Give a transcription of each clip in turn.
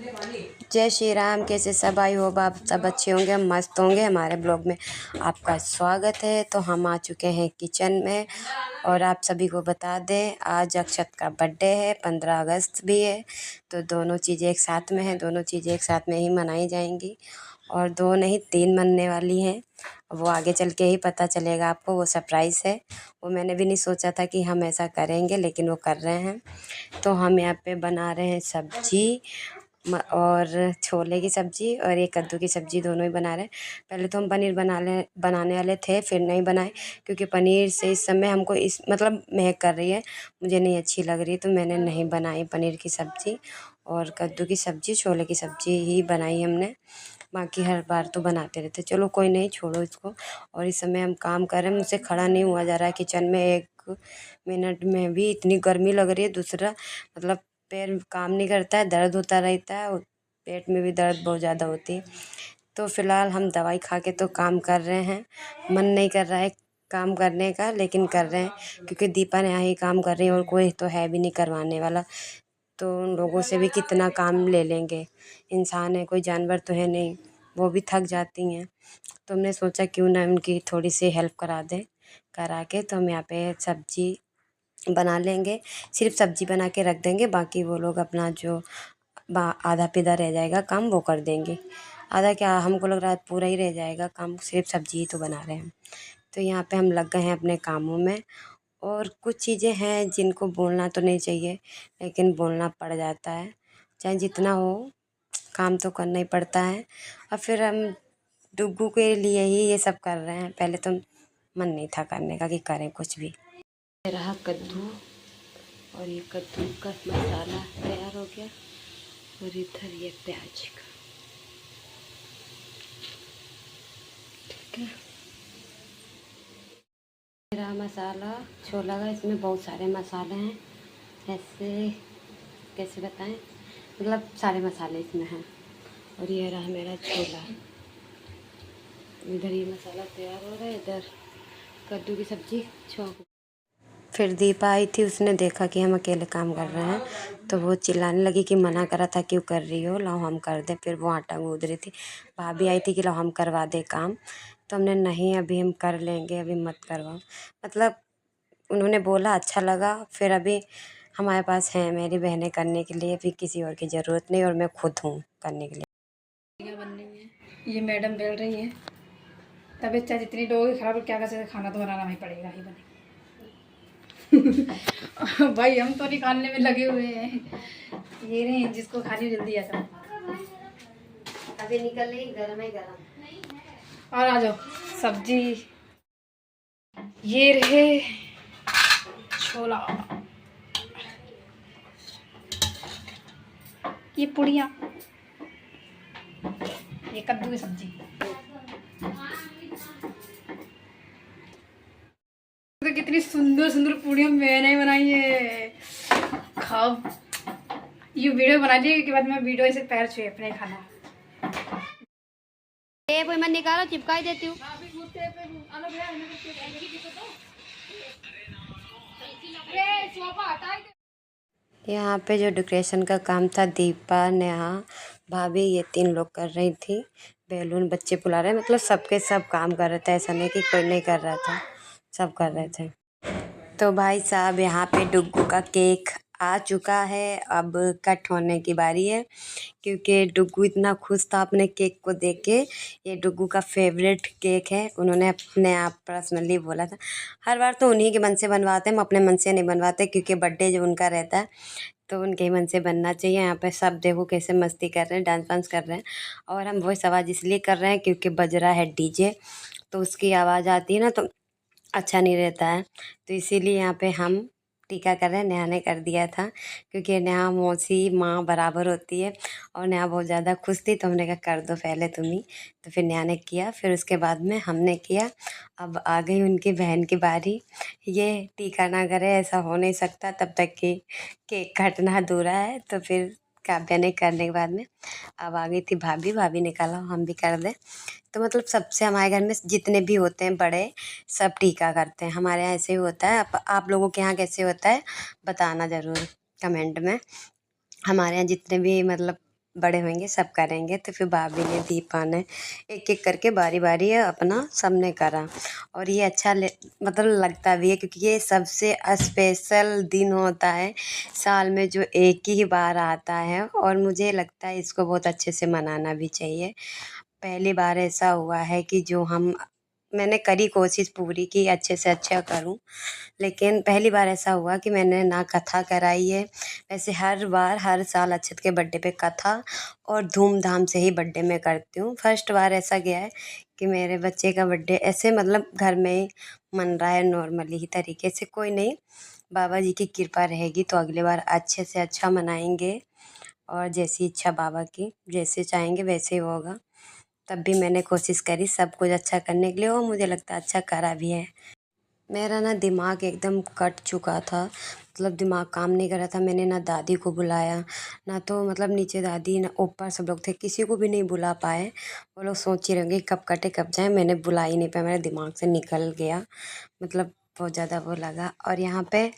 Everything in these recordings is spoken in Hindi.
जय श्री राम। कैसे सब? आई होप आप सब अच्छे होंगे, मस्त होंगे। हमारे ब्लॉग में आपका स्वागत है। तो हम आ चुके हैं किचन में और आप सभी को बता दें आज अक्षत का बर्थडे है, 15 अगस्त भी है। तो दोनों चीज़ें एक साथ में हैं, दोनों चीज़ें एक साथ में ही मनाई जाएंगी और 2 नहीं 3 मनने वाली हैं। वो आगे चल के ही पता चलेगा आपको, वो सरप्राइज़ है। वो मैंने भी नहीं सोचा था कि हम ऐसा करेंगे, लेकिन वो कर रहे हैं। तो हम यहाँ पे बना रहे हैं सब्जी और छोले की सब्ज़ी और ये कद्दू की सब्ज़ी, दोनों ही बना रहे हैं। पहले तो हम पनीर बनाने वाले थे, फिर नहीं बनाए क्योंकि पनीर से इस समय हमको इस मतलब महक कर रही है, मुझे नहीं अच्छी लग रही, तो मैंने नहीं बनाई पनीर की सब्ज़ी। और कद्दू की सब्ज़ी, छोले की सब्ज़ी ही बनाई हमने। बाकी हर बार तो बनाते रहते, चलो कोई नहीं, छोड़ो इसको। और इस समय हम काम कर रहे हैं, मुझसे खड़ा नहीं हुआ जा रहा है किचन में 1 मिनट में भी, इतनी गर्मी लग रही है। दूसरा मतलब पैर काम नहीं करता है, दर्द होता रहता है और पेट में भी दर्द बहुत ज़्यादा होती है। तो फ़िलहाल हम दवाई खा के तो काम कर रहे हैं। मन नहीं कर रहा है काम करने का, लेकिन कर रहे हैं क्योंकि दीपा ने यहाँ ही काम कर रही है और कोई तो है भी नहीं करवाने वाला। तो उन लोगों से भी कितना काम ले लेंगे, इंसान है, कोई जानवर तो है नहीं, वो भी थक जाती हैं। तो हमने सोचा क्यों ना उनकी थोड़ी सी हेल्प करा दें। करा के तो हम यहाँ पे सब्ज़ी बना लेंगे, सिर्फ सब्ज़ी बना के रख देंगे, बाकी वो लोग अपना जो आधा पीधा रह जाएगा काम वो कर देंगे। आधा क्या, हमको लग रहा है पूरा ही रह जाएगा काम, सिर्फ सब्ज़ी ही तो बना रहे हैं। तो यहाँ पे हम लग गए हैं अपने कामों में। और कुछ चीज़ें हैं जिनको बोलना तो नहीं चाहिए, लेकिन बोलना पड़ जाता है, चाहे जितना हो, काम तो करना ही पड़ता है। और फिर हम डुग्गू के लिए ही ये सब कर रहे हैं, पहले तो मन नहीं था करने का कि करें कुछ भी। रहा कद्दू और ये कद्दू का मसाला तैयार हो गया और इधर ये प्याज का, ठीक है। मेरा मसाला छोला का, इसमें बहुत सारे मसाले हैं, ऐसे कैसे बताएं, मतलब सारे मसाले इसमें हैं। और ये रहा मेरा छोला, इधर ये मसाला तैयार हो रहा है, इधर कद्दू की सब्ज़ी छोंक। फिर दीपा आई थी, उसने देखा कि हम अकेले काम कर रहे हैं तो वो चिल्लाने लगी कि मना करा था क्यों कर रही हो, लाओ हम कर दें। फिर वो आटा गूँथ रही थी, भाभी आई थी कि लाओ हम करवा दे काम। तो हमने नहीं, अभी हम कर लेंगे, अभी मत करवाओ। मतलब उन्होंने बोला, अच्छा लगा। फिर अभी हमारे पास हैं मेरी बहनें करने के लिए, फिर किसी और की ज़रूरत नहीं, और मैं खुद हूँ करने के लिए। बननी है, ये मैडम बेल रही है। तबीयत चाहे जितनी लोग खराब, क्या कर सकते, खाना तो बनाना ही पड़ेगा ही बने। भाई हम तो नहीं खाने में लगे हुए हैं, ये रहे जिसको खानी जल्दी आ जाओ। अभी निकल रही, गरम है गरम। और आ जाओ सब्जी, ये रहे छोला, ये पुड़िया, ये कद्दू की सब्जी। तो कितनी सुंदर सुंदर पूड़ियाँ मैंने बनाई है, खाओ। ये वीडियो बना ली के बाद मैं वीडियो से पैर छुए अपने खाना। कोई मैं निकालो, चिपका ही देती हूँ। यहाँ पे जो डेकोरेशन का काम था, दीपा, नेहा, भाभी, ये 3 लोग कर रही थी। बैलून बच्चे बुला रहे, मतलब सबके सब काम कर रहे थे, ऐसा नहीं कि कोई नहीं कर रहा था, सब कर रहे थे। तो भाई साहब, यहाँ पे डुग्गू का केक आ चुका है, अब कट होने की बारी है क्योंकि डुग्गू इतना खुश था अपने केक को देख के। ये डुग्गू का फेवरेट केक है, उन्होंने अपने आप पर्सनली बोला था। हर बार तो उन्हीं के मन से बनवाते हैं, हम अपने मन से नहीं बनवाते क्योंकि बर्थडे जो उनका रहता है तो उनके ही मन से बनना चाहिए। यहाँ पे सब देखो कैसे मस्ती कर रहे हैं, डांस वांस कर रहे हैं। और हम वॉइस आवाज़ इसलिए कर रहे हैं क्योंकि बज रहा है डीजे, तो उसकी आवाज़ आती है ना तो अच्छा नहीं रहता है, तो इसीलिए यहाँ पे हम टीका कर रहे हैं। नेहा ने कर दिया था क्योंकि नेहा मौसी माँ बराबर होती है और नेहा बहुत ज़्यादा खुश थी, तो हमने कहा कर दो पहले तुम ही। तो फिर नेहा ने किया, फिर उसके बाद में हमने किया। अब आ गई उनकी बहन की बारी। ये टीका ना करे ऐसा हो नहीं सकता, तब तक कि केक काटना अधूरा है। तो फिर काव्या ने करने के बाद में अब आ गई थी भाभी, भाभी ने कहा हम भी कर दें। तो मतलब सबसे, हमारे घर में जितने भी होते हैं बड़े, सब टीका करते हैं। हमारे यहाँ ऐसे ही होता है। आप लोगों के यहाँ कैसे होता है बताना ज़रूर कमेंट में। हमारे यहाँ जितने भी मतलब बड़े होंगे सब करेंगे। तो फिर भाभी ने दीपा ने एक एक करके बारी बारी अपना सबने करा। और ये अच्छा मतलब लगता भी है, क्योंकि ये सबसे स्पेशल दिन होता है साल में, जो एक ही बार आता है। और मुझे लगता है इसको बहुत अच्छे से मनाना भी चाहिए। पहली बार ऐसा हुआ है कि जो मैंने करी कोशिश पूरी की अच्छे से अच्छा करूं, लेकिन पहली बार ऐसा हुआ कि मैंने ना कथा कराई है। वैसे हर बार हर साल अक्षत के बर्थडे पे कथा और धूमधाम से ही बर्थडे में करती हूँ। फर्स्ट बार ऐसा गया है कि मेरे बच्चे का बर्थडे ऐसे मतलब घर में ही मन रहा है, नॉर्मली ही तरीके से, कोई नहीं। बाबा जी की कृपा रहेगी तो अगली बार अच्छे से अच्छा मनाएंगे। और जैसी इच्छा बाबा की, जैसे चाहेंगे वैसे ही होगा। तब भी मैंने कोशिश करी सब कुछ अच्छा करने के लिए, और मुझे लगता है अच्छा करा भी है। मेरा ना दिमाग एकदम कट चुका था, मतलब दिमाग काम नहीं कर रहा था। मैंने ना दादी को बुलाया, ना तो मतलब नीचे दादी ना ऊपर सब लोग थे, किसी को भी नहीं बुला पाए। वो लोग सोच ही रहेंगे कब कटे कब जाए, मैंने बुला ही नहीं पाया, मेरे दिमाग से निकल गया। मतलब बहुत ज़्यादा वो लगा। और यहाँ पे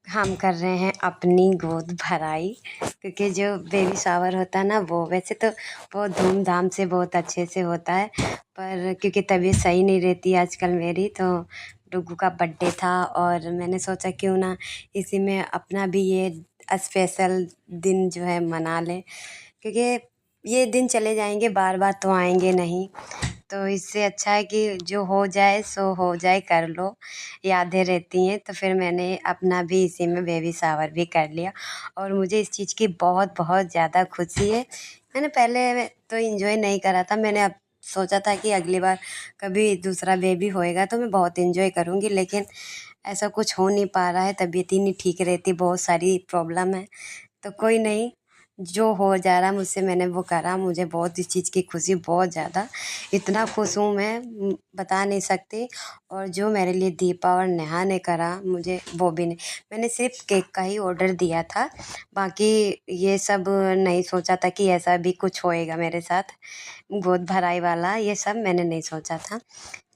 हम कर रहे हैं अपनी गोद भराई, क्योंकि जो बेबी शावर होता है ना, वो वैसे तो बहुत धूमधाम से बहुत अच्छे से होता है, पर क्योंकि तबीयत सही नहीं रहती आजकल मेरी, तो डुग्गू का बर्थडे था और मैंने सोचा क्यों ना इसी में अपना भी ये स्पेशल दिन जो है मना लें, क्योंकि ये दिन चले जाएंगे, बार बार तो आएंगे नहीं। तो इससे अच्छा है कि जो हो जाए सो हो जाए, कर लो, यादें रहती हैं। तो फिर मैंने अपना भी इसी में बेबी शावर भी कर लिया, और मुझे इस चीज़ की बहुत बहुत ज़्यादा खुशी है। मैंने पहले तो इंजॉय नहीं करा था, मैंने अब सोचा था कि अगली बार कभी दूसरा बेबी होएगा तो मैं बहुत इंजॉय करूँगी, लेकिन ऐसा कुछ हो नहीं पा रहा है। तबीयत ही नहीं ठीक रहती, बहुत सारी प्रॉब्लम है। तो कोई नहीं, जो हो जा रहा मुझसे मैंने वो करा। मुझे बहुत इस चीज़ की खुशी, बहुत ज़्यादा, इतना खुश हूँ मैं, बता नहीं सकती। और जो मेरे लिए दीपा और नेहा ने करा, मुझे वो भी नहीं। मैंने सिर्फ केक का ही ऑर्डर दिया था, बाकी ये सब नहीं सोचा था कि ऐसा भी कुछ होएगा मेरे साथ, गोद भराई वाला ये सब मैंने नहीं सोचा था।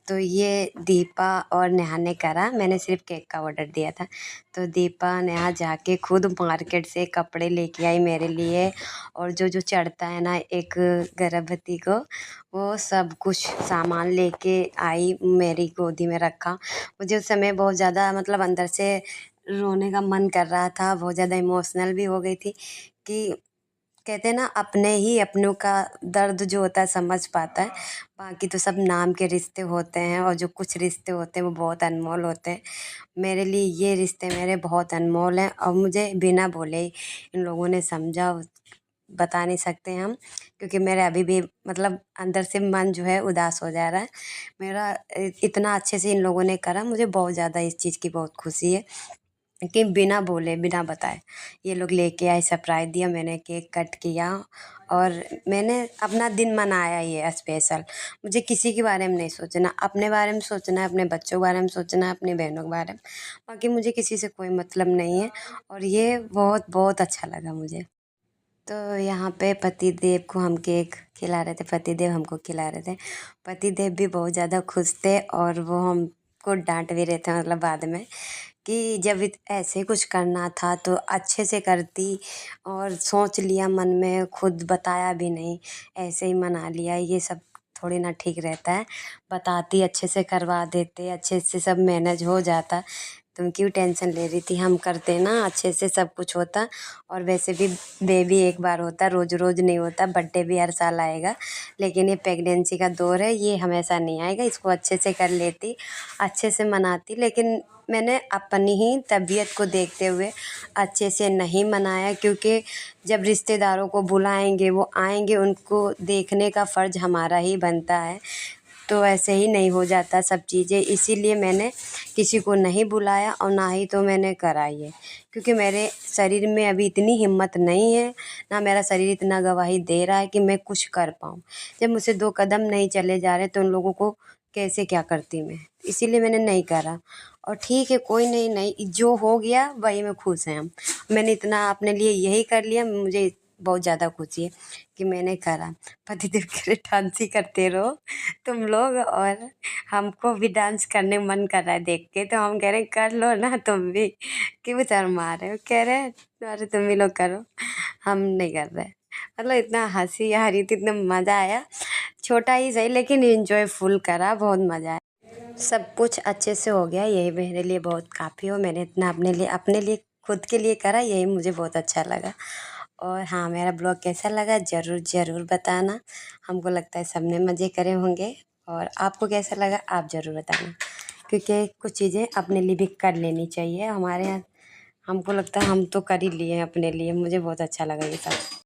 तो ये दीपा और नेहा ने करा, मैंने सिर्फ केक का ऑर्डर दिया था। तो दीपा नेहा जाके खुद मार्केट से कपड़े लेके आई मेरे लिए, और जो जो चढ़ता है ना एक गर्भवती को, वो सब कुछ सामान लेके आई, मेरी गोदी में रखा। मुझे उस समय बहुत ज़्यादा मतलब अंदर से रोने का मन कर रहा था, बहुत ज़्यादा इमोशनल भी हो गई थी। कि कहते हैं ना, अपने ही अपनों का दर्द जो होता है समझ पाता है, बाकी तो सब नाम के रिश्ते होते हैं, और जो कुछ रिश्ते होते हैं वो बहुत अनमोल होते हैं। मेरे लिए ये रिश्ते मेरे बहुत अनमोल हैं, और मुझे बिना बोले ही इन लोगों ने समझा, बता नहीं सकते हम, क्योंकि मेरे अभी भी मतलब अंदर से मन जो है उदास हो जा रहा है मेरा। इतना अच्छे से इन लोगों ने करा, मुझे बहुत ज़्यादा इस चीज़ की बहुत खुशी है कि बिना बोले बिना बताए ये लोग लेके आए, सरप्राइज दिया, मैंने केक कट किया, और मैंने अपना दिन मनाया ये स्पेशल। मुझे किसी के बारे में नहीं सोचना, अपने बारे में सोचना है, अपने बच्चों के बारे में सोचना है, अपनी बहनों के बारे में, बाकी मुझे किसी से कोई मतलब नहीं है। और ये बहुत बहुत अच्छा लगा मुझे। तो यहाँ पे पतिदेव को हम केक खिला रहे थे, पतिदेव हमको खिला रहे थे। पतिदेव भी बहुत ज़्यादा खुश थे, और वो हमको डांट भी रहे थे मतलब बाद में, कि जब ऐसे कुछ करना था तो अच्छे से करती, और सोच लिया मन में, खुद बताया भी नहीं, ऐसे ही मना लिया, ये सब थोड़ी ना ठीक रहता है। बताती, अच्छे से करवा देते, अच्छे से सब मैनेज हो जाता। तुम क्यों टेंशन ले रही थी, हम करते ना, अच्छे से सब कुछ होता। और वैसे भी बेबी एक बार होता, रोज़ रोज़ नहीं होता, बर्थडे भी हर साल आएगा, लेकिन ये प्रेगनेंसी का दौर है, ये हमेशा नहीं आएगा। इसको अच्छे से कर लेती, अच्छे से मनाती, लेकिन मैंने अपनी ही तबीयत को देखते हुए अच्छे से नहीं मनाया, क्योंकि जब रिश्तेदारों को बुलाएंगे, वो आएंगे, उनको देखने का फ़र्ज़ हमारा ही बनता है। तो ऐसे ही नहीं हो जाता सब चीज़ें, इसीलिए मैंने किसी को नहीं बुलाया, और ना ही तो मैंने कराई है, क्योंकि मेरे शरीर में अभी इतनी हिम्मत नहीं है, ना मेरा शरीर इतना गवाही दे रहा है कि मैं कुछ कर पाऊँ। जब मुझसे 2 कदम नहीं चले जा रहे तो उन लोगों को कैसे क्या करती मैं, इसीलिए मैंने नहीं करा। और ठीक है, कोई नहीं, नहीं जो हो गया वही में खुश हैं हम। मैंने इतना अपने लिए यही कर लिया, मुझे बहुत ज़्यादा खुशी है कि मैंने करा। पतिदेव कह रहे डांस ही करते रहो तुम लोग, और हमको भी डांस करने मन कर रहा है देख के, तो हम कह रहे कर लो ना तुम भी, क्यों शर्मा रहे हो। कह रहे अरे तुम भी लोग करो, हम नहीं कर रहे। मतलब इतना हंसी आ रही थी, इतना मज़ा आया। छोटा ही सही लेकिन एंजॉय फुल करा, बहुत मज़ा आया। सब कुछ अच्छे से हो गया, यही मेरे लिए बहुत काफ़ी हो। मैंने इतना अपने लिए खुद के लिए करा, यही मुझे बहुत अच्छा लगा। और हाँ, मेरा ब्लॉग कैसा लगा ज़रूर ज़रूर बताना। हमको लगता है सबने मज़े करे होंगे, और आपको कैसा लगा आप ज़रूर बताना, क्योंकि कुछ चीज़ें अपने लिए भी कर लेनी चाहिए। हमारे यहाँ हमको लगता है हम तो कर ही लिए हैं अपने लिए। मुझे बहुत अच्छा लगा ये सब।